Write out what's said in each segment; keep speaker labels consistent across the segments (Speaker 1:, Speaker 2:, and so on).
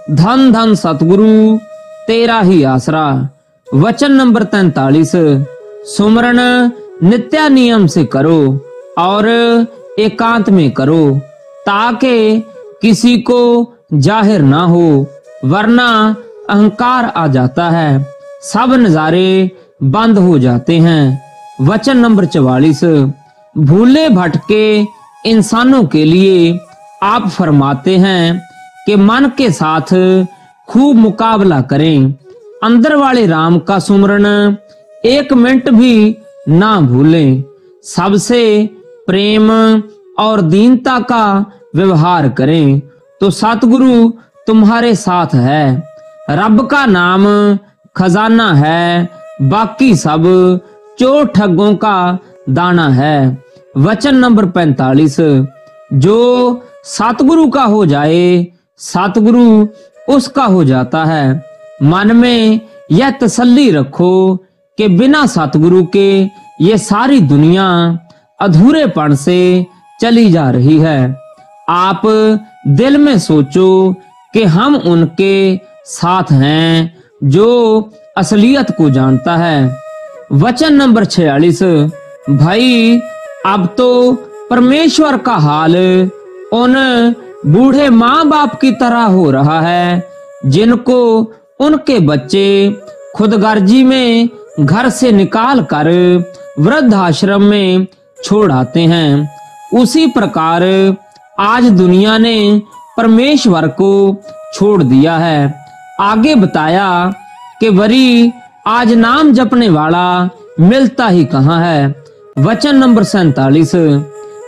Speaker 1: धन धन सतगुरु तेरा ही आसरा। वचन नंबर 43, सुमरन नित्या नियम से करो और एकांत में करो, ताकि किसी को जाहिर ना हो, वरना अहंकार आ जाता है, सब नजारे बंद हो जाते हैं। वचन नंबर 44, भूले भटके इंसानों के लिए आप फरमाते हैं कि मन के साथ खूब मुकाबला करें, अंदर वाले राम का सुमरन एक मिनट भी ना भूलें, सबसे प्रेम और दीनता का व्यवहार करें तो सतगुरु तुम्हारे साथ है। रब का नाम खजाना है, बाकी सब चोर ठगों का दाना है। वचन नंबर 45, जो सतगुरु का हो जाए सतगुरु उसका हो जाता है। मन में यह तसल्ली रखो कि बिना सतगुरु के ये सारी दुनिया अधूरेपन से चली जा रही है। आप दिल में सोचो कि हम उनके साथ हैं जो असलियत को जानता है। वचन नंबर 46, भाई अब तो परमेश्वर का हाल उन बूढ़े माँ बाप की तरह हो रहा है जिनको उनके बच्चे खुदगर्जी में घर से निकाल कर वृद्धाश्रम में छोड़ आते हैं। उसी प्रकार आज दुनिया ने परमेश्वर को छोड़ दिया है। आगे बताया कि वरी आज नाम जपने वाला मिलता ही कहाँ है। वचन नंबर 47,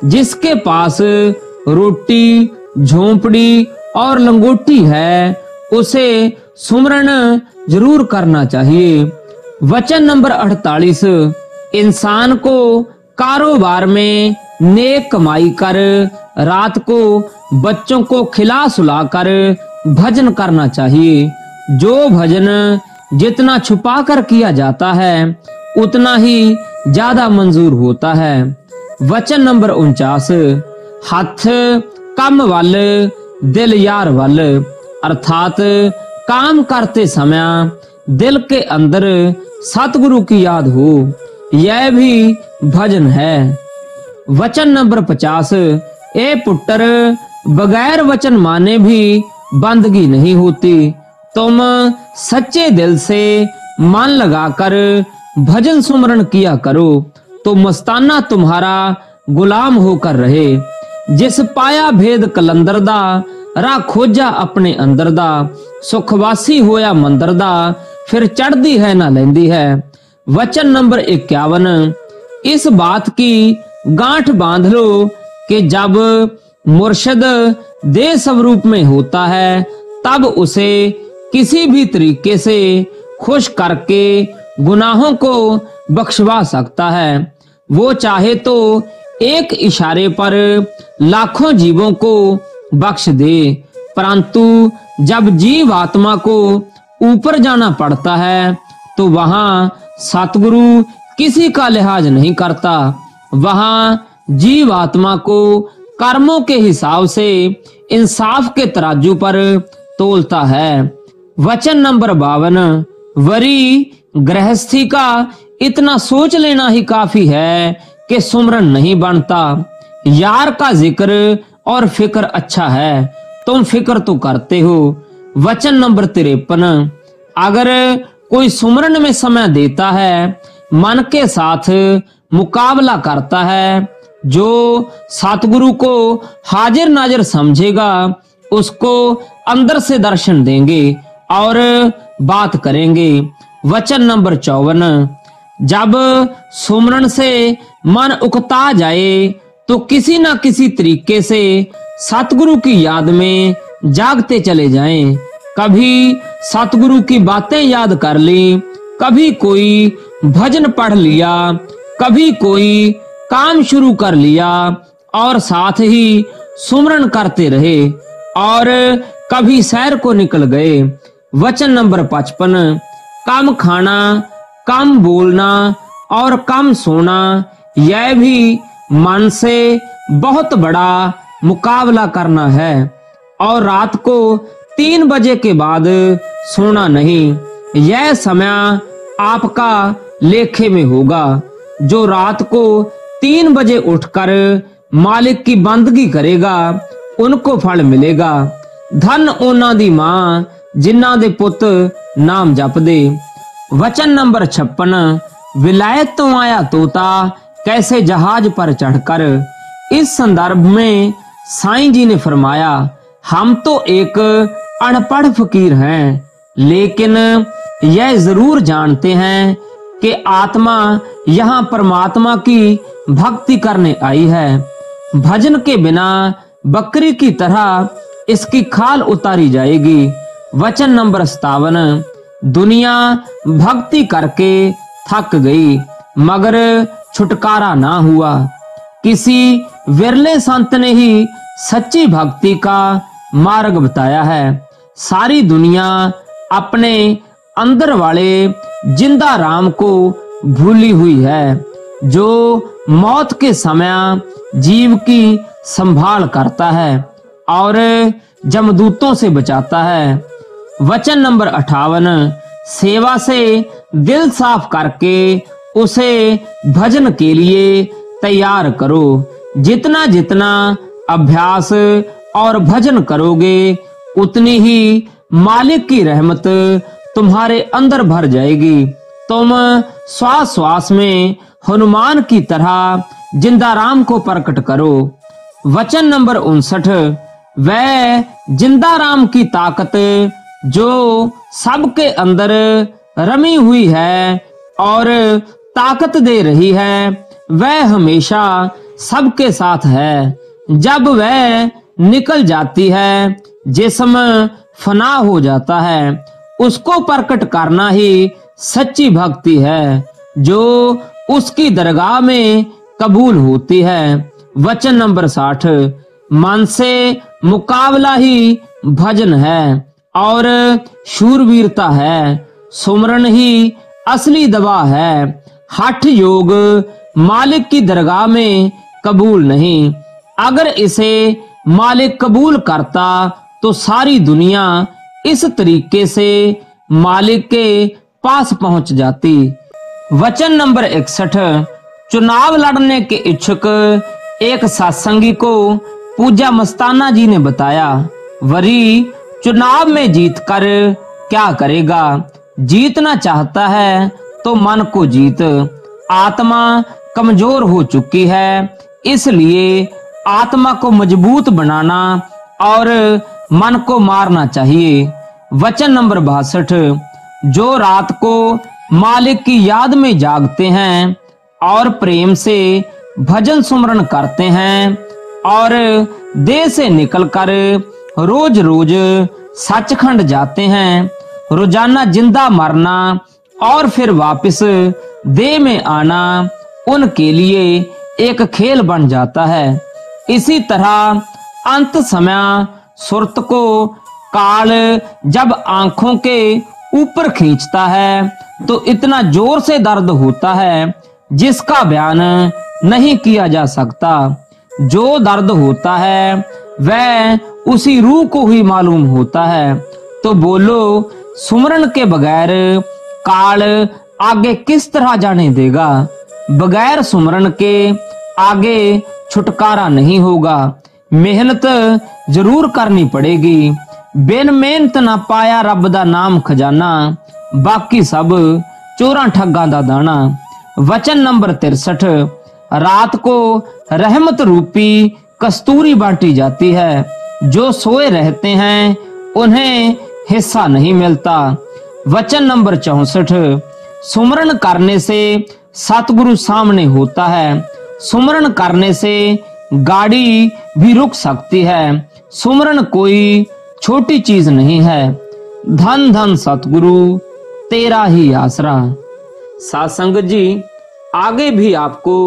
Speaker 1: जिसके पास रोटी झोंपड़ी और लंगोटी है उसे सुमरन जरूर करना चाहिए। वचन नंबर 48, इंसान को कारोबार में नेक कमाई कर रात को बच्चों को खिला सुला कर भजन करना चाहिए। जो भजन जितना छुपा कर किया जाता है उतना ही ज्यादा मंजूर होता है। वचन नंबर 49, हथ कम वल दिल यार वल, अर्थात काम करते समय दिल के अंदर सतगुरु की याद हो, यह भी भजन है। वचन नंबर 50, ए पुत्र बगैर वचन माने भी बंदगी नहीं होती। तुम सच्चे दिल से मन लगाकर भजन सुमरन किया करो तो मस्ताना तुम्हारा गुलाम होकर रहे। जिस पाया भेद कलंदर दा, रा खोजा अपने अंदर दा, सुखवासी होया मंदर दा, फिर चढ़दी है ना लेंदी है। वचन नंबर 51, इस बात की गांठ बांध लो कि जब मुर्शिद देह स्वरूप में होता है तब उसे किसी भी तरीके से खुश करके गुनाहों को बख्शवा सकता है। वो चाहे तो एक इशारे पर लाखों जीवों को बख्श दे, परंतु जब जीव आत्मा को ऊपर जाना पड़ता है तो वहां सतगुरु किसी का लिहाज नहीं करता। वहां जीव आत्मा को कर्मों के हिसाब से इंसाफ के तराजू पर तोलता है। वचन नंबर 52, वरी गृहस्थी का इतना सोच लेना ही काफी है कि सुमरन नहीं बनता। यार का जिक्र और फिक्र अच्छा है, तुम फिक्र तो करते हो। वचन नंबर 53, अगर कोई सुमरन में समय देता है, मन के साथ मुकाबला करता है, जो सतगुरु को हाजिर नाजिर समझेगा उसको अंदर से दर्शन देंगे और बात करेंगे। वचन नंबर 54, जब सुमरन से मन उकता जाए तो किसी ना किसी तरीके से सतगुरु की याद में जागते चले जाएं। कभी सतगुरु की बातें याद कर ली, कभी कोई भजन पढ़ लिया, कभी कोई काम शुरू कर लिया और साथ ही सुमरन करते रहे, और कभी सैर को निकल गए। वचन नंबर 55, कम खाना, कम बोलना और कम सोना, यह भी मन से बहुत बड़ा मुकाबला करना है, और रात को 3 बजे के बाद सोना नहीं। यह समय आपका लेखे में होगा। जो रात को 3 बजे उठकर मालिक की बंदगी करेगा उनको फल मिलेगा। धन ओना दी मां जिन्ना दे पुत नाम जपदे। वचन नंबर 56। विलायत तो आया तोता कैसे जहाज पर चढ़कर। इस संदर्भ में साईं जी ने फरमाया, हम तो एक अनपढ़ फकीर हैं, लेकिन यह जरूर जानते हैं कि आत्मा यहाँ परमात्मा की भक्ति करने आई है। भजन के बिना बकरी की तरह इसकी खाल उतारी जाएगी। वचन नंबर 57। दुनिया भक्ति करके थक गई मगर छुटकारा ना हुआ। किसी विरले संत ने ही सच्ची भक्ति का मार्ग बताया है। सारी दुनिया अपने अंदर वाले जिंदा राम को भूली हुई है, जो मौत के समय जीव की संभाल करता है और जमदूतों से बचाता है। वचन नंबर 58। सेवा से दिल साफ करके उसे भजन के लिए तैयार करो। जितना जितना अभ्यास और भजन करोगे उतनी ही मालिक की रहमत तुम्हारे अंदर भर जाएगी। तुम श्वास श्वास में हनुमान की तरह जिंदा राम को प्रकट करो। वचन नंबर 59। वह जिंदा राम की ताकत जो सबके अंदर रमी हुई है और ताकत दे रही है, वह हमेशा सबके साथ है। जब वह निकल जाती है, जिस्म फना हो जाता है, उसको प्रकट करना ही सच्ची भक्ति है, जो उसकी दरगाह में कबूल होती है। वचन नंबर 60। मन से मुकाबला ही भजन है और शूरवीरता है। सुमरन ही असली दवा है। हठ योग मालिक की दरगाह में कबूल नहीं। अगर इसे मालिक कबूल करता तो सारी दुनिया इस तरीके से मालिक के पास पहुंच जाती। वचन नंबर 61। चुनाव लड़ने के इच्छुक एक सत्संगी को पूजा मस्ताना जी ने बताया, वरी चुनाव में जीतकर क्या करेगा? जीतना चाहता है तो मन को जीत। आत्मा कमजोर हो चुकी है, इसलिए आत्मा को मजबूत बनाना और मन को मारना चाहिए। वचन नंबर 62। जो रात को मालिक की याद में जागते हैं और प्रेम से भजन सुमरन करते हैं और देह से निकलकर रोज रोज सचखंड जाते हैं, रोजाना जिंदा मरना और फिर वापस देह में आना उनके लिए एक खेल बन जाता है। इसी तरह अंत समय सुरत को काल जब आंखों के ऊपर खींचता है तो इतना जोर से दर्द होता है जिसका बयान नहीं किया जा सकता। जो दर्द होता है वह उसी रूह को ही मालूम होता है। तो बोलो, सुमरन के बगैर काल आगे किस तरह जाने देगा? बगैर सुमरन के आगे छुटकारा नहीं होगा। मेहनत जरूर करनी पड़ेगी। बिन मेहनत ना पाया रब दा नाम खजाना, बाकी सब चोरां ठग्गां दा दाना। वचन नंबर 63। रात को रहमत रूपी कस्तूरी बांटी जाती है। जो सोए रहते हैं उन्हें हिस्सा नहीं मिलता। वचन नंबर 64। सुमरन करने से सतगुरु सामने होता है। सुमरन करने से गाड़ी भी रुक सकती है। सुमरन कोई छोटी चीज नहीं है। धन धन सतगुरु तेरा ही आसरा। सासंग जी, आगे भी आपको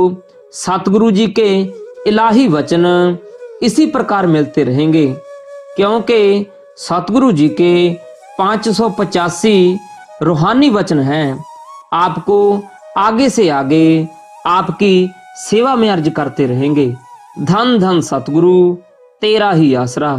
Speaker 1: सतगुरु जी के इलाही वचन इसी प्रकार मिलते रहेंगे, क्योंकि सतगुरु जी के 585 रूहानी वचन हैं। आपको आगे से आगे आपकी सेवा में अर्ज करते रहेंगे। धन धन सतगुरु तेरा ही आसरा।